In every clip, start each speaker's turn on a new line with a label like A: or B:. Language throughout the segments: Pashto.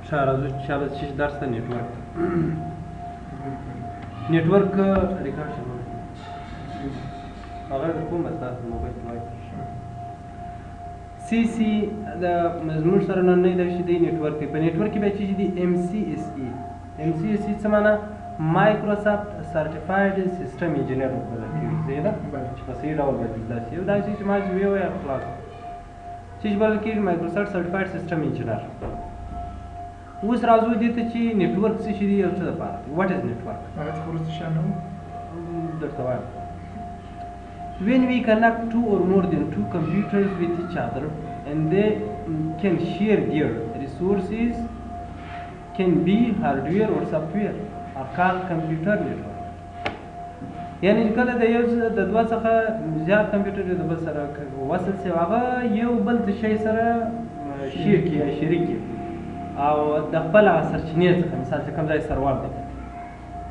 A: شارزو شارز چیش درس نتورک نتورک ریکارډ شروع هغه کوم تاسو موبایل وای سی سی د مضمون سره نه د شي دی نتورک په نتورک کې به چې دی ام سی اس ای څه معنا مایکروسافت سرټیفاید سیستم انجینر بلل کېږي زیاده چې په سي ډول بدل داسې یو داسې چې ما ویو یا خلاص چې بلل کېږي مایکروسافت سرټیفاید سیستم انجینر اوس راځو دې ته چې نتورک څه شي دی او څه لپاره واټ از نتورک
B: هغه څه خو شنو
A: درته وایم when we connect two or more than two computers with each other and they can share their resources can be hardware or software are called computer network یعنی کله د یو د دوه څخه زیات کمپیوټر د بل سره وصل شي هغه یو بل شي سره شریک او د خپل سرچینې څخه مثال چې کوم ځای سرور دی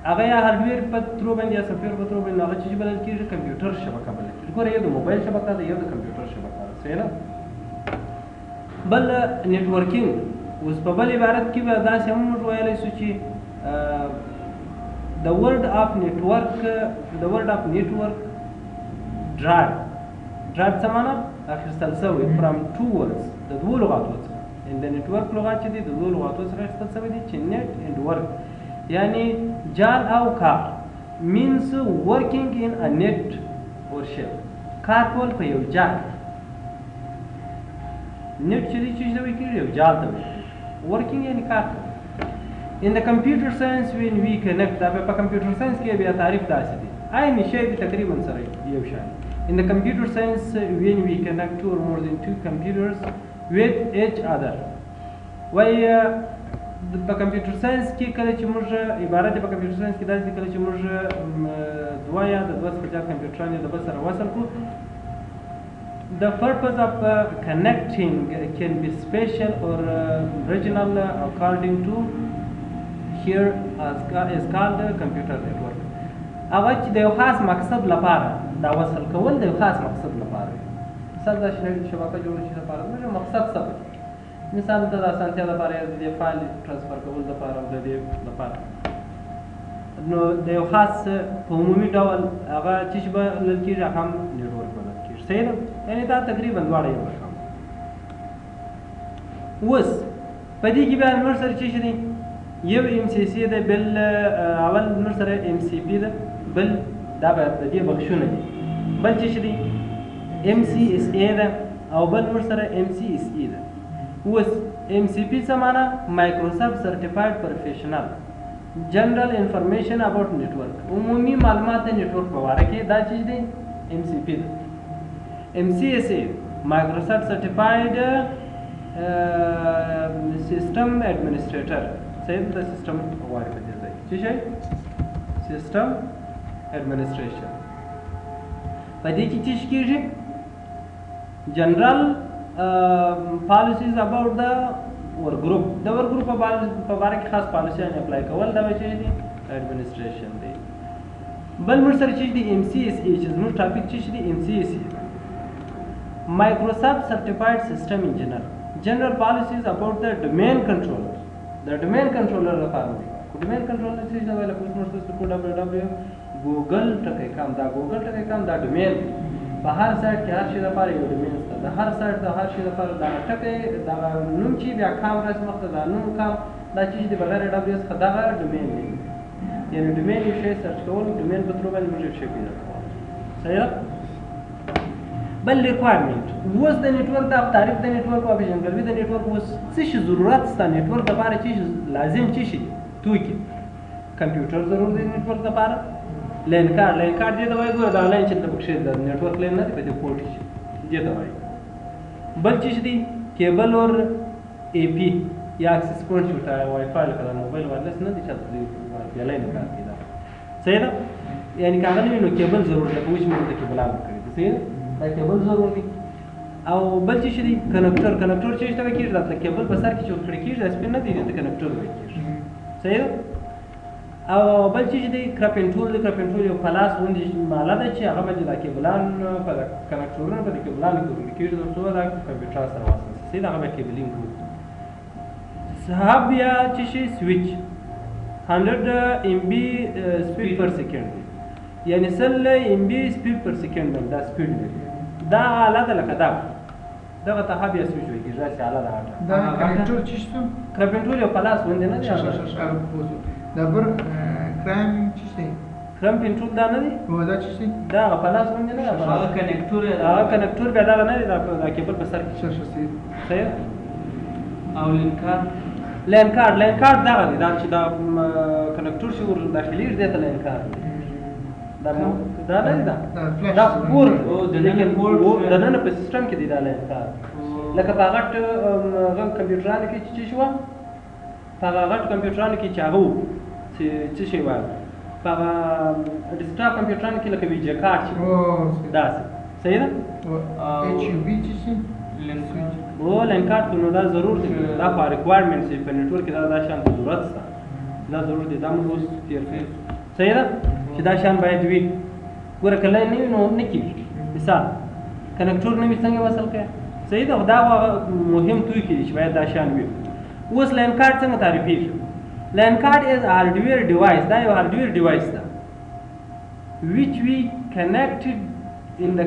A: هغه یا هارډویر په ترو باندې یا سافټویر په ترو باندې هغه چې بلل کېږي کمپیوټر شبکه بلل کېږي ګوره یو د موبایل شبکه ده یو د کمپیوټر شبکه ده صحیح نه بل نیټورکینګ اوس په بل عبارت کې به داسې هم موږ ویلی شو چې the word of network drive څه معنا اخیستل شوی from two words د دوه لغاتو څخه ان د نیټورک لغات چې دي د دوه لغاتو څخه اخیستل شوی دي چې net and work یعنی جال او کار means working in a net or shell کار کول په یو جال net چې دي چې دوی کېږي یو جال ته working یعنی کار in the computer science when we connect دا په computer science کې بیا تعریف داسې دي عین شی دي تقریبا سره یو شان in the computer science when we connect two or more than two computers with each other وای په کمپیوټر ساينس کې کله چې موږ عبارت په کمپیوټر ساينس کې داسې کله چې موږ دوه یا د دوه څخه زیات کمپیوټران د بل سره وصل کړو the purpose of connecting can be special or regional according to here is called computer network هغه چې د یو خاص مقصد لپاره دا وصل کول د یو خاص مقصد لپاره مثال دا شبکه جوړ شي لپاره موږ مقصد څه مثال د اسانتیا لپاره د فایل ترانسفر کول لپاره د دې لپاره نو د یو خاص په عمومي ډول هغه چې به لکه رقم نیټورک بلل کېږي صحیح ده یعنی دا تقریبا دواړه یو رقم اوس په دې کې بیا نور سره چې دي یو ام سی سی ده بل اول نور سره ام سی پی ده بل دا به د دې بخښونه دي بل چې دي ام سی اس ای ده او بل نور سره ام سی اس ای ده اوس ام سی پی څه معنا مایکروسافت سرټیفاید پروفیشنل جنرال انفارمیشن اباوت نیټورک عمومي معلومات د نیټورک په اړه کې دا چیز دی ام سی پی ده ام سی اس ای مایکروسافت سرټیفاید سیستم ایڈمنسټریټر صحیح د سیستم وایي په دې ځای چې شي سیستم ایڈمنسټریشن په دې کې چې کېږي جنرال policies about the work group د ورک ګروپ په اړه کې خاص پالیسیان اپلای کول دا چې دي ایڈمنسټریشن دی بل موږ سره چې دي ام سی اس ای چې موږ ټاپک چې دي ام سی اس ای مایکروسافت سرټیفاید سیستم انجینر جنرال پالیسیز اباوت د ډومین کنټرولر د ډومین کنټرولر لپاره ډومین کنټرولر چې دا ویل کوم موږ څه www ګوګل ټکی کام دا ګوګل ټکی کام دا ډومین په هر سایت کې هر شي لپاره یو ډومین شته د هر سایت د هر شي لپاره دا ټکی دا نوم چې بیا کام راځي مخته دا نوم کام دا چې د بغیر ډبلیو څخه دا ډومین دی یعنی ډومین یو شی سرچ کول ډومین په تر باندې موږ شي پیدا کوو صحیح بل ریکوایرمنت اوس د نیټورک د تعریف د نیټورک او پیژندګلوي د نیټورک اوس څه شي ضرورت ست نیټورک لپاره چې لازم چې شي توکي کمپیوټر ضرور دی نیټورک لپاره لین کارت دې دا وایي ګوره دا لاین چې د بکشې د نیټورک لین نه دی په دې پورټ شي دې دا وایي بل چې دي کیبل اور ای پی یا اکسس پوینټ شوټه وای فای لکه موبایل وایرلس نه دي چې د لاین کار کوي دا صحیح ده یعنی کاغذ نو کیبل ضرور دی کوم چې موږ د کیبل کوي صحیح دا کیبل ضرور دی او بل چې دي کنیکټر چې څه کېږي دا کیبل په سر کې چې کړی کېږي دا سپین نه دی د کنیکټر وایي صحیح او بل چې دی کرپنټول یو پلاس غوندې ماله ده چې هغه باندې د کیبلان په کنیکټورونو په کیبلان کې کېږي ترڅو دا کمپیوټر سره وصل شي دا هغه کیبلینګ هب یا چې شي سویچ 100 MB سپیډ پر سیکنډ دی، یعنی 100 MB سپیډ پر سیکنډ باندې دا سپیډ لري. دا آله ده لکه دغه ته هب یا سویچ وایي کېږي، داسې آله ده.
B: دا کنیکټور چې شته
A: کنیکټور یو پلاس باندې نه دی.
B: دا بر کرام چې شته
A: کرم پینټرول دا نه دی،
B: دا چې شته
A: دا هغه پلاس باندې نه دی،
C: هغه کنیکټور
A: بیا دغه نه دی، دا کیبل په سر کې. صحیح.
C: او
A: لین کارت دغه دی، دا چې دا کنیکټور شي ور داخلي دی ته لین کارت دی. دا نه دی، دا پور لیکن دننه په سیستم کې دی دا لین کارت. لکه په غټ کمپیوټرانو کې چې شو، په غټ کمپیوټرانو کې چې هغه چې شي وایي، په ډیسکټاپ کمپیوټرانو کې لکه ویډیو کارت شي داسې. صحیح ده.
B: HUB چې شي
A: لین کارت نو دا ضرور دی، دا په ریکوایرمنټ شي په نیټورک کې دا شان ضرورت شته، دا ضرور دی، دا موږ اوس تیر کړو. صحیح ده چې دا شان باید وي. ګوره کله نه وي نو نه کېږي. مثال کنیکټور نه وي څنګه وصل کړې. صحیح ده. دا مهم توی کې چې باید دا شان وي. اوس لین کارت څنګه تعریفېږي؟ لین کارت از هارډویر ډیوایس، دا یو هارډویر ډیوایس ده which we connected in the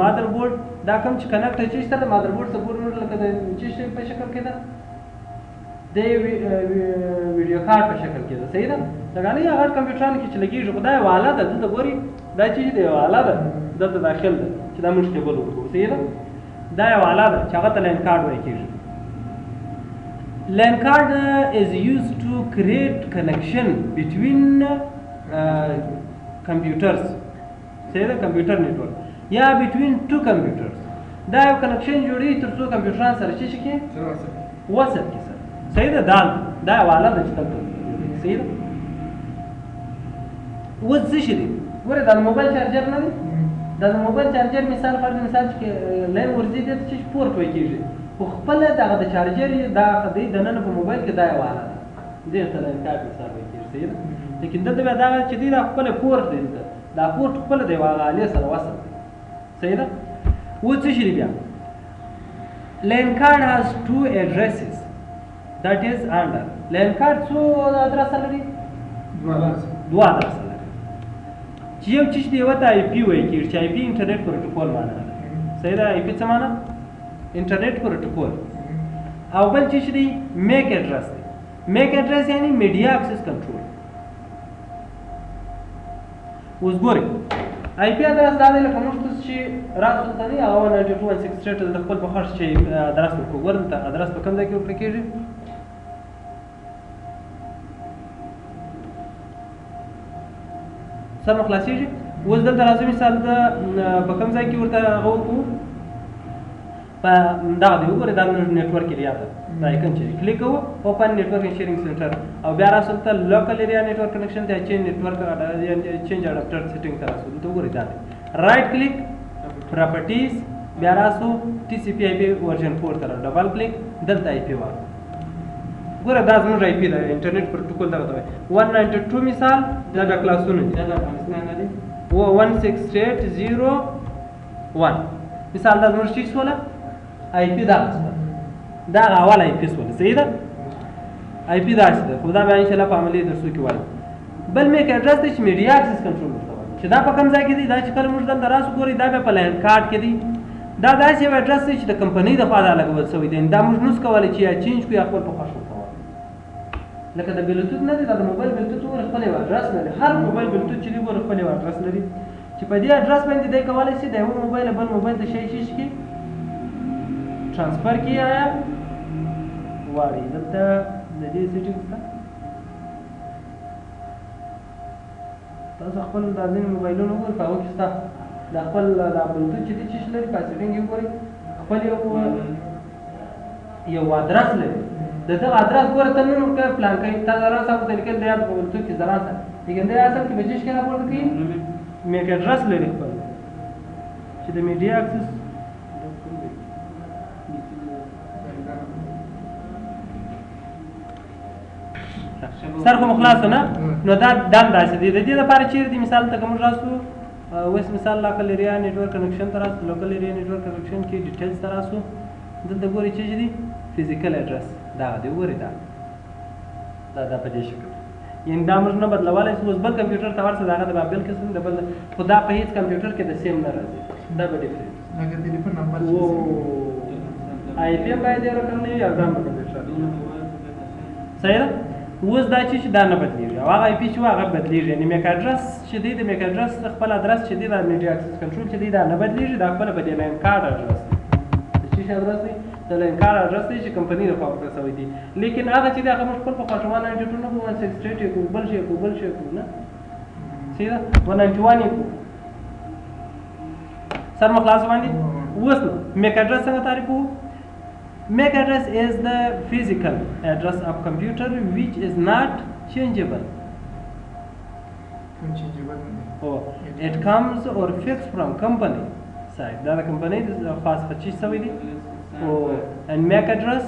A: motherboard. دا کوم چې کنیکټ چې سره مادربورډ سره ګورو لکه د چې په شکل کې ده، د ویډیو کارت په شکل کې ده. صحیح ده. دا نه هغه کمپیوټرانو کې چې لګیږي، خدای والا ده دلته ګوري، دا چې دی والا ده دلته داخل ده چې دا موږ کېبل وکړو. صحیح ده. دا یو والا ده چې هغه ته لین کارت وایي کېږي. لین کارت is used to create connection between computers. صحیح ده. کمپیوټر نیټورک یا between two computers. دا یو کنکشن جوړي تر څو کمپیوټران سره چې شي کې وصل کې سره. صحیح ده. دا والا ده چې دلته. صحیح ده. اوس څه شي دی؟ ګوره دا موبایل چارجر نه دی، دا د موبایل چارجر مثال فرض مثال چې لین ورځي دی چې پورت وایي کېږي، خو خپل دغه د چارجر دا دی دننه په موبایل کې دا یو والا ده، دې ته لین کارت مثال وایي کېږي. صحیح ده. لیکن دلته بیا دا چې دی دا خپل پورت دی، دا پورت خپل دی هغه آلې سره وصل دی. صحیح ده. اوس څه شي بیا؟ لین کارت has two addresses that is under. لین کارت څو ادرس لري؟ دوه ادرس لري. چې یو چیز دی وته IP وایي کېږي، چې IP انټرنیټ پروتوکول معنا ده. صحیح ده. IP څه معنا؟ انټرنیټ پروتوکول. او بل چیز دی میک اډرس دی. میک اډرس یعنی میډیا اکسس کنټرول. اوس ګورئ IP ادرس دا دی لکه موږ تاسو چې راسو ته دی هغه 92.168 د خپل په خرڅ چې ادرس ورکړو. ګورم ته ادرس په کوم ځای کې ورکړل کېږي؟ سم خلاصېږي. اوس دلته راځو مثال په کوم ځای کې ورته هغه وکړو؟ په دغه دی وګورئ دا نیټورک ایریا ده، دا ایکن چې کلیک کوو اوپن نیټورک شیرینګ سنټر، او بیا راسو ته لوکل ایریا نیټورک کنیکشن ته چینج نیټورک چینج اډاپټر سیټینګ ته راسو دلته وګورئ دا دی رائټ کلیک پراپرټیز، بیا راسو TCP IP ورژن 4 ته ډبل کلیک دلته IP وایو. ګوره دا زموږ IP ده انټرنیټ پروتوکول دغه ته وایي 192 مثال دا د کلاسونو دي، دا د افغانستان نه دي 168.0.1 مثال دا زموږ چیز ولا IP دا دا اول IP ولا. صحیح ده. IP دا څه ده؟ خو دا به ان شاء الله په عملي درسو کې وایي. بل میک اډرس دی چې میډیا اکسس کنټرول ورته وایي، چې دا په کوم ځای کې دی؟ دا چې کله موږ دلته راسو ګورئ دا به په لین کارت کې دی. دا داسې یو اډرس دی چې د کمپنۍ د خوا دا لګول شوی دی، دا موږ نوس کولی چې یا چینج کړو یا خپل په خوښ ورته وایو. لکه د بلوتوت نه دی، دا د موبایل بلوتوت ور خپل یو اډرس لري، هر موبایل بلوتوت چې دی ور خپل یو اډرس لري، چې په دې اډرس باندې دی کولی شي د یو موبایل بل موبایل ته شي کې ट्रांसफर किया है वाड़ी दलता नदी सेटिंग्स था تاسو خپل د ځین موبایلونو ور کاوه کیستا د خپل د بلوتوت چې د چش لري په سیټینګ یې ګوري خپل یو ادرس لري دغه ادرس ګوره ته نن په پلان کې تا زرا صاحب ته لیکل دی په بلوتوت کې زرا سره لیکن دا اصل کې بجش کې راپورته کوي میک اډرس لري خپل چې د میډیا اکسس سر کوم خلاص نه نو دا دم داسې دي د دې لپاره چې د مثال ته کوم راسو وس مثال لوکل ایریا نیټورک کنکشن تر راسو لوکل ایریا نیټورک کنکشن کې ډیټیلز تر راسو دلته ګوري چې دي فزیکل اډرس دا دی ګوري دا په دې شکل یعنی دا موږ نه بدلولی شو اوس بل کمپیوټر ته ورسه د هغه د بل قسم د بل خو دا په هېڅ کمپیوټر کې د سیم نه راځي دا به ډفرنس
B: لکه تلیفون نمبر
A: آی پی هم باید یو رقم نه وي او دا هم په کمپیوټر صحیح ده اوس دا چې دا نه بدلېږي او هغه آی پي چې وو هغه بدلېږي یعنې میک اډرس چې دی د میک اډرس خپل اډرس چې دی د میډیا اکسس کنټرول چې دی دا نه بدلېږي دا خپله په دې لاین کارډ اډرس دی د چې شي اډرس دی د لاین کارډ اډرس دی چې کمپنۍ لخوا ورکړل شوی دی لیکن هغه چې دی هغه موږ خپل په خوا 192 نه کوو 168 یې کوو بل شی کوو نه صحیح ده 191 یې کوو سر مو خلاص باندې اوس نو میک اډرس څنګه تعریف کوو MAC address is the physical address of computer which is not changeable. Oh, it comes or fixed from company side. The company is fast purchase savidi. Oh, and MAC address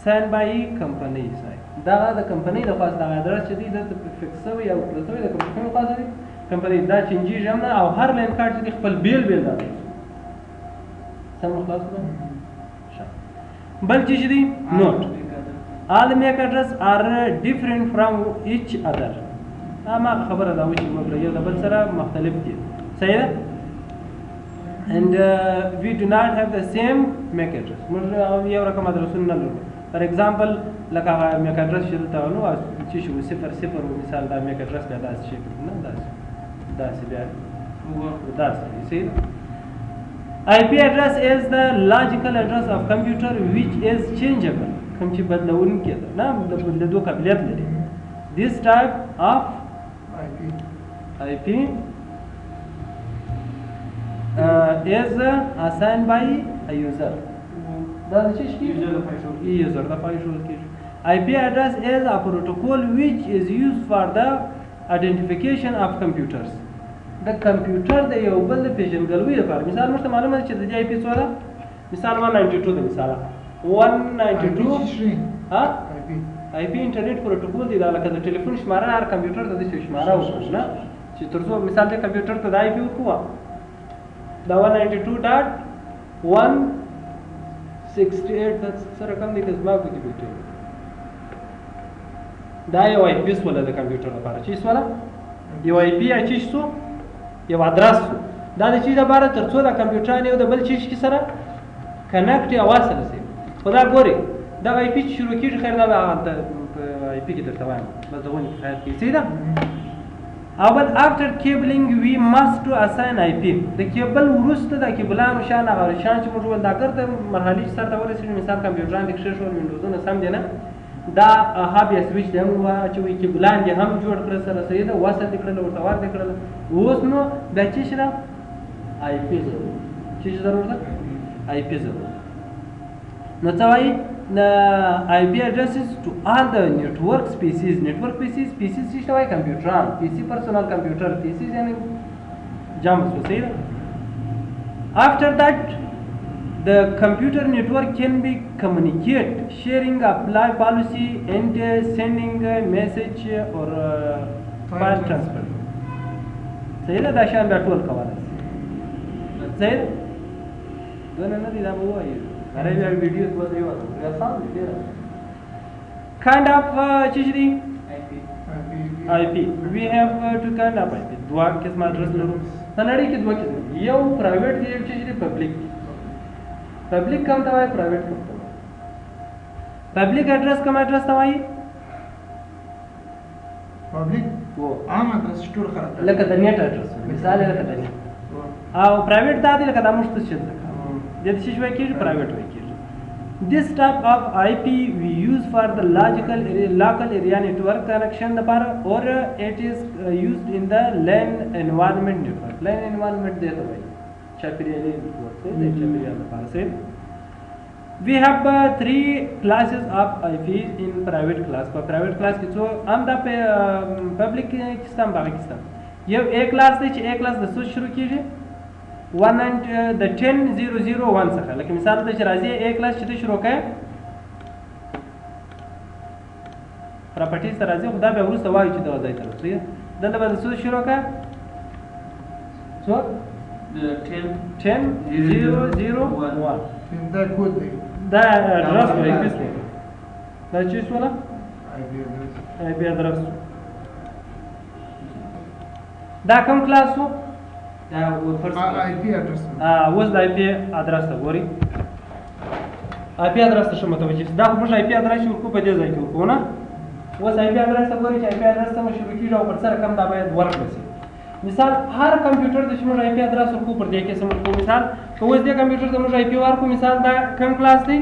A: sent by company side. The company the fast address chedi the fixed savi or savi the company fast savi. Company da change jamna or har line card chedi khpal bill da. Sam خلاص کړو. بل چې دي نوٹ all MAC address are different from each other ما خبره دا و چې موږ یو د بل سره مختلف دي صحیح ده and we do not have the same MAC address موږ یو رقم ادرسونه نه لرو for example لکه MAC address چې دلته نو چې شو 00 مثال دا MAC address بیا داسې شي نه داسې بیا داسې صحیح IP address is the logical address of computer which is changeable. کوم چې بدلون کېده نه د بدلېدو قابلیت لري. This type of IP is assigned by a user. دا څه شي؟ user د پای شو کېږي. IP address is a protocol which is used for the identification of computers. د کمپیوټر د یو بل د پیژندګلوۍ لپاره مثال موږ ته معلومه ده چې د دې آی پی څو ده مثال 192 ده مثال 192 ها آی پی انټرنیټ پروتوکول دی دا لکه د ټلیفون شماره هر کمپیوټر ته د شماره ورکړه نه چې ترڅو مثال د کمپیوټر ته د آی پی ورکوه دا 192.168 د سره کم دی که زما کوتي بیټه دا یو آی پی سوله د کمپیوټر لپاره چې سوله یو آی پی چې څو یو ادرس دا د چیز لپاره ترڅو د کمپیوټر یو د بل چیز کې سره کنیکټ یا وصل شي خدا ګوري دا آی پی شروع کیږي خیر دا آی پی کې درته وایم بس دغه خیر کې سیده اول after cabling we must to assign IP د کیبل وروسته د کیبلانو شان هغه شان چې موږ ول دا ګرځي مرحلې سره دا ورسېږي مثال کمپیوټران د کښې شو وینډوزونه سم دي نه دا هاب یا سویچ دی موږ چې وی کیبلان دي هم جوړ کړل سره سیده وصل کړل ورته ور کړل اوس نو د چی سره آی پی ضرورت چی ضرورت آی پی ضرورت نو څه وایي the IP addresses to all the network species څه وایي کمپیوټران PC personal computer PC یعنی جام څه صحیح after that the computer network can be communicate sharing apply policy and sending a message or file transfer صحیح ده دا شان بیا ټول کولی صحیح ده دونه نه دي دا به ووایي هر بیا ویډیوز به دی وایي آسان دي ډېره kind of چې دي IP we have to kind of IP دوه قسم اډرس لرو په نړۍ کې دوه قسم یو پرایویټ دی چې دي پبلک پبلک کوم ته وایي پرایویټ کوم ته وایي پبلک اډرس کوم اډرس ته وایي
B: پبلک
A: و
B: عام اډرس ټول خلک
A: لکه د نیټ اډرس مثال لکه د نیټ او پرایویټ دا دی لکه د مشت څه ده د دې شی وایي کېږي پرایویټ وایي کېږي this type of IP we use for the local area network connection لپاره or it is used in the LAN environment network LAN environment دی ته وایي چاپیریالي network دی چاپیریال لپاره صحیح we have three classes of IP in private class په private class کې څو هم دا public کې ستم باغ کې ستم یو A class دی چې A class د څه شروع کیږي 1 د 10001 څخه لکه مثال د راځي A class چې شروع کړي پراپرټیز ته راځي خو دا به وروسته وایي چې دا ځای ته رسېږي دلته به د څه شروع کړي څو 10001
B: دا کود دی
A: دا ادرس وایي کیسه دا چیز ولا
B: IP address.
A: آی پی ادرس دا کوم کلاس وو
C: دا فرست
B: IP address.
A: اوس د آی پی ادرس ته ګوري آی پی ادرس ته شمه توجه دا خو موږ آی پی ادرس ورکو په دې ځای کې ورکو نه اوس آی پی ادرس ته ګوري چې آی پی ادرس ته شروع کیږي او پر سره کم دا باید ورکړل شي مثال هر کمپیوټر د شمه آی پی ادرس ورکو پر دې کې سم ورکو مثال که اوس دې کمپیوټر ته موږ آی پی ورکو مثال دا کوم کلاس دی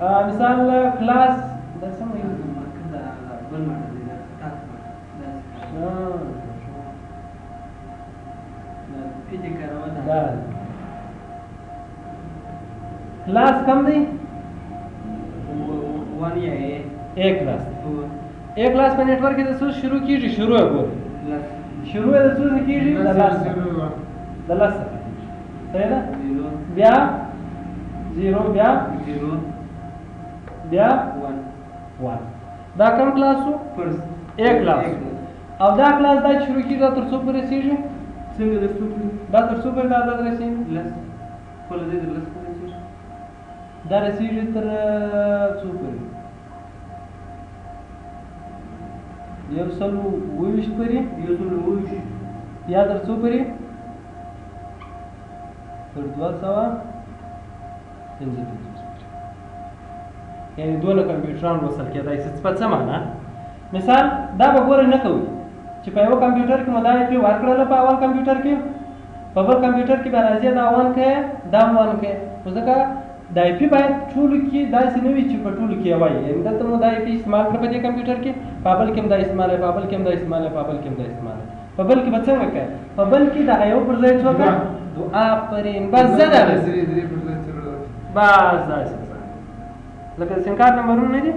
A: مثال کلاس دا سم دی
C: دا بل ماډل دی دا تاسو دا پیټی کارو
A: دا کلاس کم دی
C: ون یا
A: A क्लास A क्लास په نیټورک کې د څه شروع کیږي شروع وګورئ شروع د څه کیږي د لاس د لاس صحیح ده بیا 0 بیا
C: 0
A: بیا
C: 1
A: 1 دا کوم کلاسو
C: فرست
A: A क्लास او دا کلاس دا شروع کیږي تر څو پورې رسیږي
C: څنګه د څو
A: دا تر څو پورې دا رسیږي
C: لس خپل دې د لس پورې شي
A: دا رسیږي تر څو پورې یو سلو ویش پورې
C: یو څو وښ
A: یا تر څو پورې تر 250 یعنی دونه کمپیوټران وصل کېدای شي په څه معنا مثال دا به ګوره نه کوي چې په یو کمپیوټر کې مدای په ورکړل په اول کمپیوټر کې په بل کمپیوټر کې به راځي دا وان کې دا وان کې ځکه د آی پی باید ټول کې داسې نه وي چې په ټول کې وایي یعنی دلته مو د آی پی استعمال کړ په دې کمپیوټر کې په بل کې هم دا استعمال په بل کې هم دا استعمال په بل کې هم دا استعمال په بل کې به څنګه کوي په بل کې دا یو پر ځای څوک دعا پرین بس زده بس داسې لکه سنکار نمبرونه نه دي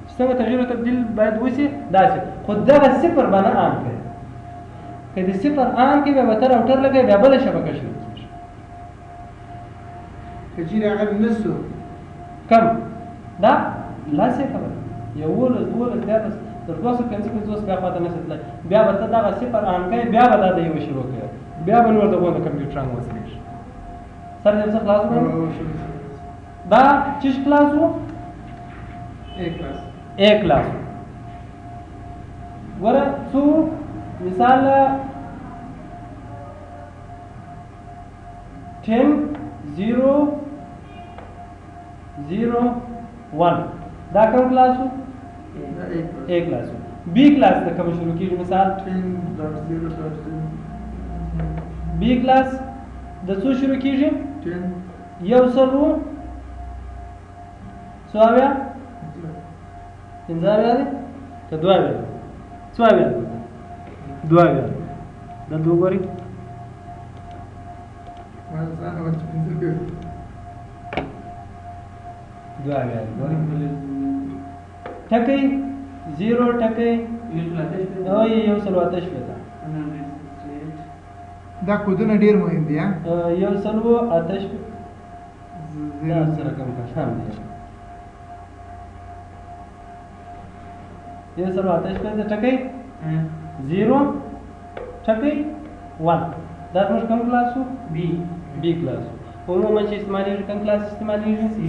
A: چې څنګه تغییر او تبدیل باید وشي داسې خو دغه صفر باندې عام کړي که د صفر عام کې به تر راوټر لګي بیا بل شبکه شروع کیږي
B: کچیر هغه نسو
A: کم دا لاسه خبره یو ولس دولس بیا تر 250 بیا خاطر نه ستل بیا به دغه صفر عام کړي بیا به دا یو شروع کړي بیا به نور دغه کمپیوټر وصل شي سره دې څه خلاص کړو دا چیش کلاس وو
B: A class.
A: ए क्लास वर सु मिसाल 10 0 0 1 دا کوم क्लास हो ए क्लास हो B class त کوم شروع کیږي مثال
B: 10.0.0
A: B class د څو شروع کیږي
B: 10
A: یو سلو سوابیا پنځه دی که دوه بیا څو بیا دوه بیا دا دوه ګوري
B: ما ځان وځم
A: دوه بیا ټکی 0 ټکی او یو سلو آتش پیدا
B: دا کودونه ډیر مهم دي ها
A: یو سلو آتش دا سره کوم کشان دی یو سلو آتش پیدا ټکی 0 ټکی 1 دا موږ کوم کلاس وو بی کلاس عموما چې استعمالېږي کوم کلاس استعمالېږي سی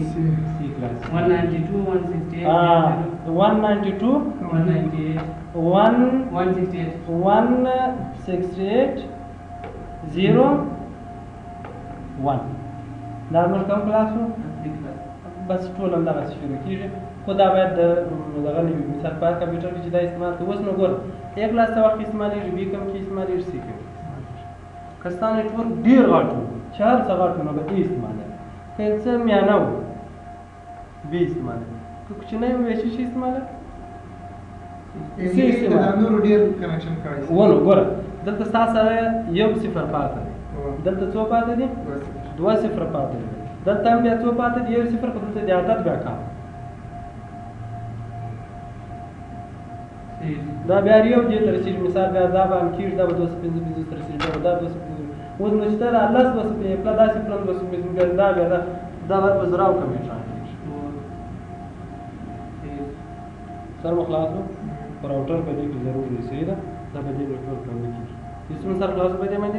A: کلاس
C: 192 168
A: 192 168 0 1 دا موږ کوم کلاس وو بس ټول هم دغه شروع کیږي خو دا باید دغه نه وي مثال په کمپیوټر کې چې دا استعمال کوي اوس نو ګور یک کلاس ته وخت استعمالېږي بي کم کې استعمالېږي سی کې کستا نیټورک ډیر غټ و 400 غټ نو به استعمالېږي که څه میانه و بي استعمالېږي که کوچنی وي شي استعمالېږي
B: سی دا نور ډیر کنیکشن کوي
A: ونه ګوره دلته تاسو سره یو صفر پاتې دی دلته څو پاتې دي 2 صفر پاتې دي دلته هم بیا څو پاتې دي یو صفر په دلته د عادت بیا کار دا بیا یو دې تر رسیږي مثال بیا دا باندې کیږي دا 255 تر رسیږي دا 255 اوس نو چې دا الله سبحانه په خپل داسې پلان وسو دا بیا دا ور زراو کمپیوټر سر مخلاصو پر راوټر په دې کې ضروري دی صحیح ده دا په دې نیټورک باندې کیږي هیڅ سر خلاص په دې باندې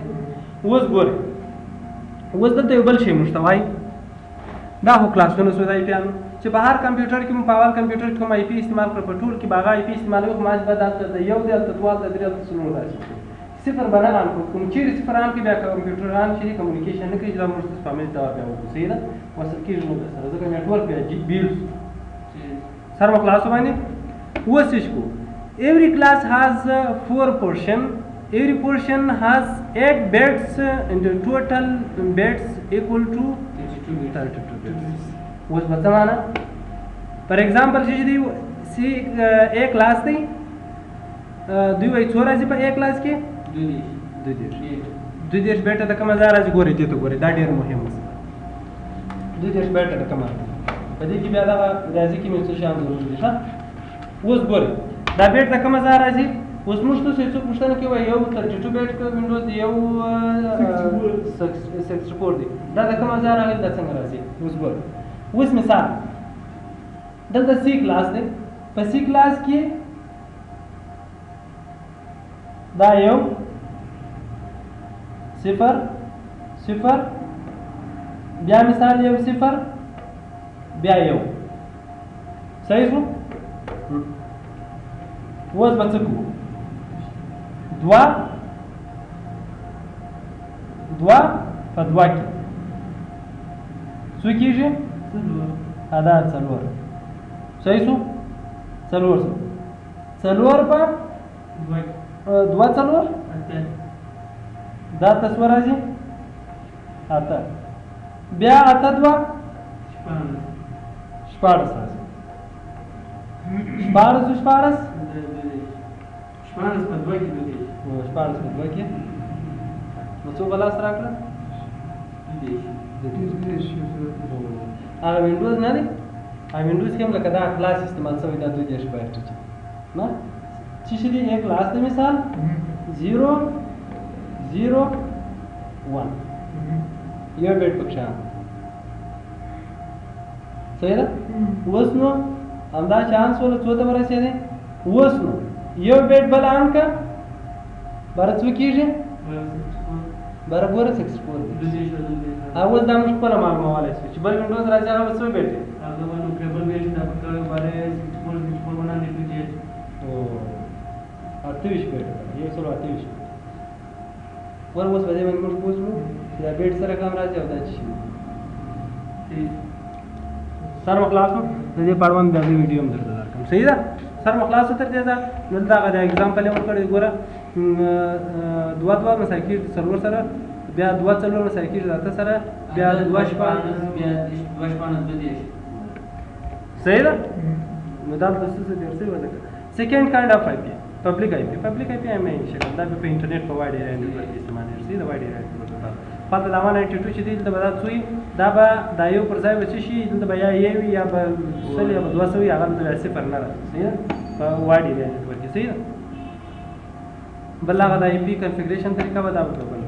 A: اوس ګورئ اوس دلته یو بل شی مشتوای دا خو کلاسونه سو د آی پی انو چې په هر کمپیوټر کې مو په اول کمپیوټر کې کوم آی پی استعمال کړ په ټول کې باغ آی پی استعمالوي خو ماج به دلته د یو د تطوال د درې د سلو راځي صفر بنا ان کوم چیرې صفر ان کې بیا کمپیوټران چې کمیونیکیشن نه کوي دا موږ په فامیل دا بیا وځي دا وصل کېږي نو سره ځکه نتورک بیا بیلز سره کلاس باندې وسیش کو every class has 4 portion every portion has 8 bits and the total bits equal to 32 bits اوس په معنا فار ایگزامپل چې دی سی a class دی دوی وای څو راځي په a class کې دوی دیش بیٹه د کومه ځای راځي ګوري دې ته ګوري دا ډیر مهم دی دوی دیش بیٹه د کومه په دې کې بیا دا راځي کې مې څه شان ضروري دي ښه اوس ګوري دا بیٹ د کومه ځای راځي اوس موږ ته څه پوښتنه کوي یو 32 بیٹ کو وینډوز دی یو 64 دی دا د کومه ځای راغلی دا څنګه راځي اوس ګوري اوس مثال دلته سی کلاس دی په سی کلاس کې دا یو صفر صفر بیا مثال یو صفر بیا یو صحیح شو اوس به څه کوو دوه په دوه کې څو کېږي دا څلور صحیح شو څلور په دوه څلور دا تصور راځي اته بیا اته دوه شپاړس راځي شپاړس
C: په دوه کې
A: نو څو بلاس راکړه هغه وینډوز نه دی هغه وینډوز کې هم لکه دا کلاس استعمال شوی دا 2 دیش بایټ نه چې شې دی یک کلاس دی مثال 0 0 1 یو بیٹ پکشان صحیح ده اوس نو همدا چانس ولا څو ته ورسېدې اوس نو یو بیٹ بل آن کا بره څو کېږي بره ګوره 64 دی اوس دا موږ خپله معلومولی شو چې بل وینډوز راځي هغه به څو بیټ دی اته ویشت بیټ یو سل اته ویشت ور اوس په دې باندې موږ پوه شو چې دا بیټ سره کوم راځي او دا څه شي سر مخلاصو د دې په اړه باندې د ویډیو هم درته درکوم صحیح ده سر مخلاصو تر دې دا نو دا غو ایگزامپل یې ورکړی ګوره دوه مساکیر سرور سره بیا دوه څلور مساکیر داته سره بیا دوه شپاړس صحیح ده نو دا د څه څه درسي وځه سیکنډ کایند اف آی پی پبلک آی پی هم یې شکل دا په انټرنیټ په وایډ ایریا نیټورک استعمال شي دا وایډ ایریا نیټورک پته دا 192 چې دلته به دا څوی دا به دا یو پر ځای به شي دلته به یا یو یا به سل یا به 200 یا هغه صفر نه راځي صحیح په وایډ ایریا نیټورک صحیح بل هغه د آی پی کنفیګریشن طریقه به دا وکړو